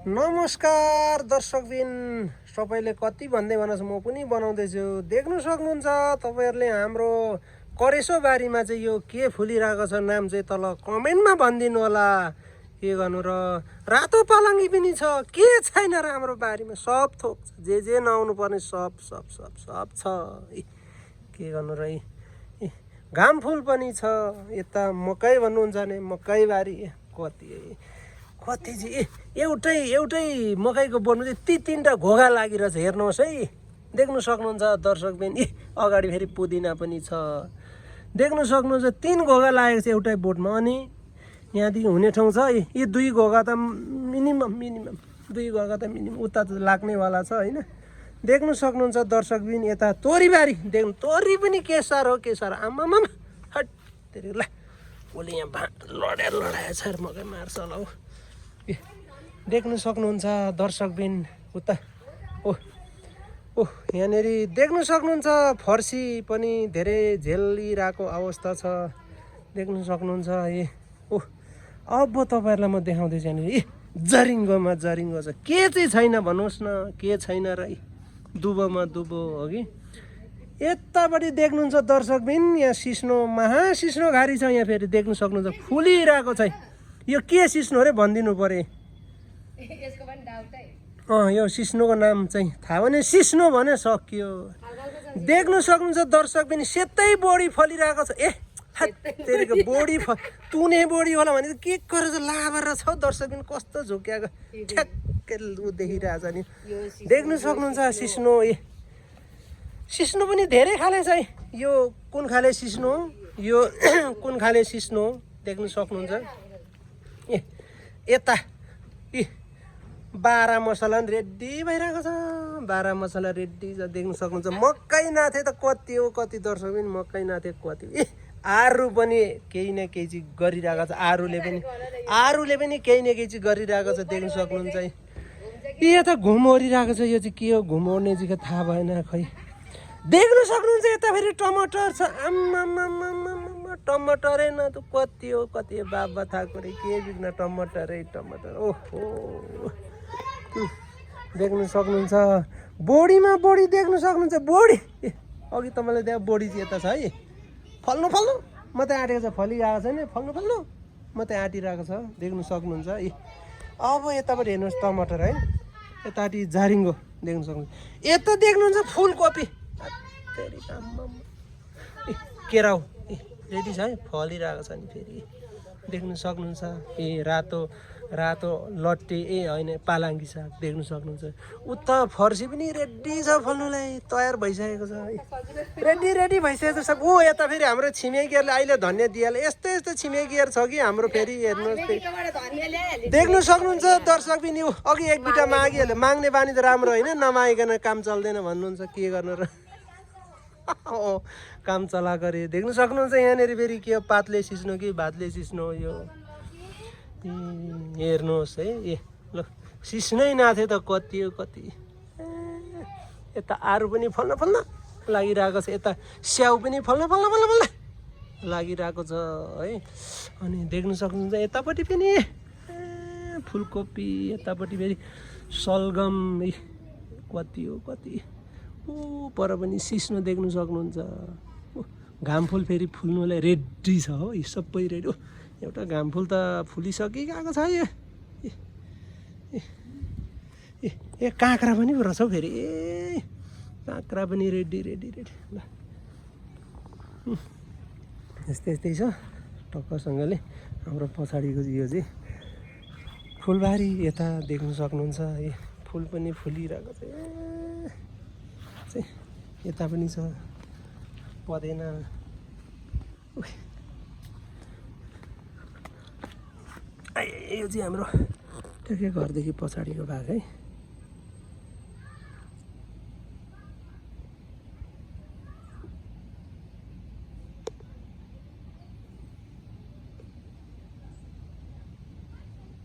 नमस्कार दर्शकबिन सबैले कति भन्दै भनोस् म पनि बनाउँदैछु देख्नु सक्नुहुन्छ तपाईहरुले हाम्रो करेसो बारीमा चाहिँ यो के फुलिरहेको छ नाम चाहिँ तल कमेन्टमा भनिदिनु होला के गर्नु र रातो पालङ्गी पनि छ के छैन र हाम्रो बारीमा सब थोक छ जे नआउनु पर्ने सब छ के गर्नु र घाम फुल पनि छ यता मकै भन्नुहुन्छ भने मकै बारी कति चाहिँ एउटै मकैको बोटमा चाहिँ तीनटा घोगा लागिरहेछ हेर्नुहोस् है देख्नु सक्नुहुन्छ दर्शकबिन अगाडि फेरि पुदिना पनि छ देख्नु सक्नुहुन्छ 3 घोगा लागेको छ एउटै बोटमा अनि यहाँदेखि हुने ठाउँ छ यी 2 घोगा त मिनिमम 2 घोगा त मिनिमम उता त लाग्नेवाला छ हैन देख्नु सक्नुहुन्छ दर्शकबिन यता तोरीबारी देख्नु तोरी पनि के साह्रो आमामा हट तेरी ला ओले यहाँ लडाएछ मकै मार्छ होला हौ देख्नु सक्नुहुन्छ दर्शकबिन उता ओह यहाँनेरि देख्नु सक्नुहुन्छ फर्सी पनि धेरै झेलिरहेको अवस्था छ देख्नु सक्नुहुन्छ अब तपाईहरुलाई म देखाउँदैछु यहाँनेरि जरिङ्गो छ के चाहिँ छैन भन्नुहोस् न के छैन र दुबोमा दुबो हो कि यतापट्टि देख्नुहुन्छ दर्शकबिन यहाँ सिस्नो महासिस्नो घारी छ यहाँ फेरि देख्नु सक्नुहुन्छ फुलिरहेको छ यो के सिस्नो रे भनिदिनु पर्यो यो सिस्नोको नाम चाहिँ थाहा भने सिस्नो भने सकियो देख्नु सक्नुहुन्छ दर्शकबिन सेतै बोडी फलिरहेको छ तेरीको बोडी तुने बोडी होला भने के गरेर लाभर छ दर्शकबिन कस्तो झुक्याएको ठ्याक्कै देखिरहेछ नि देख्नु सक्नुहुन्छ सिस्नो पनि धेरै खाले छ यो कुन खाले सिस्नो यो कुन खाले सिस्नो देख्नु सक्नुहुन्छ यता 12 मसला रेडी भइरहेको छ 12 मसला रेडी छ देख्नु सक्नुहुन्छ मकै नाथे त कति हो कति दर्शकबिन मकै नाथे कति आरु पनि केही न केही चाहिँ गरिरहेको छ आरुले पनि केही न केही चाहिँ गरिरहेको छ देख्नु सक्नुहुन्छ यो त घुमोरिरहेको छ यो चाहिँ के हो घुमोर्ने चाहिँ थाहा भएन खै देख्नु सक्नुहुन्छ यता फेरि टमाटर छ आम्मामामामा टमाटरै न त कति हो बाबा थाको रे के बिग्न टमाटर ओहो देख्नु सक्नुहुन्छ बोडीमा बोडी देख्नु सक्नुहुन्छ बोडी अघि तपाईँले त्यहाँ बोडी चाहिँ यता छ है फल्नु मात्रै आँटेको छ फलिरहेको छैन फल्नु मात्रै आँटिरहेको छ देख्नु सक्नुहुन्छ अब यताबाट हेर्नुहोस् टमाटर है यतापट्टि जारिङ्गो देख्नु सक्नुहुन्छ यता देख्नुहुन्छ फुलकोपी केराउ रेडी छ है फलिरहेको छ नि फेरि देख्नु सक्नुहुन्छ रातो लट्टे होइन पालाङ्गी साग देख्नु सक्नुहुन्छ उता फर्सी पनि रेडी छ फल्नुलाई तयार भइसकेको छ रेडी भइसकेको छ यता फेरि हाम्रो छिमेकीहरूले अहिले धन्य दिइहाल्यो यस्तो छिमेकीहरू छ कि हाम्रो फेरि हेर्नुहोस् देख्नु सक्नुहुन्छ दर्शक पनि अघि एक बिटा मागिहाल्यो माग्ने बानी त राम्रो होइन नमागिकन काम चल्दैन भन्नुहुन्छ के गर्नु र काम चला गरे देख्नु सक्नुहुन्छ यहाँनिर फेरि के हो पातले सिस्नो कि भातले सिस्नो यो हेर्नुहोस् है ल सिस्नै नाथे त कति हो यता आरु पनि फल्न लागिरहेको छ यता स्याउ पनि फल्न लागिरहेको छ है अनि देख्नु सक्नुहुन्छ यतापट्टि पनि फुलकोपी यतापट्टि फेरि सलगम कति हो पर पनि सिस्नो देख्नु सक्नुहुन्छ घाम फुल फेरि फुल्नुलाई रेडी छ हो यी सबै रेडी एउटा घाम फुल त फुलिसकिरहेको छ यो काँक्रा पनि रहेछ हौ फेरि काँक्रा पनि रेडी ल यस्तै छ टक्कसँगले हाम्रो पछाडिको यो चाहिँ फुलबारी यता देख्नु सक्नुहुन्छ फुल पनि फुलिरहेको छ यता पनि छ पदेना यो चाहिँ हाम्रो ठ्याक्कै घरदेखि पछाडिको भाग है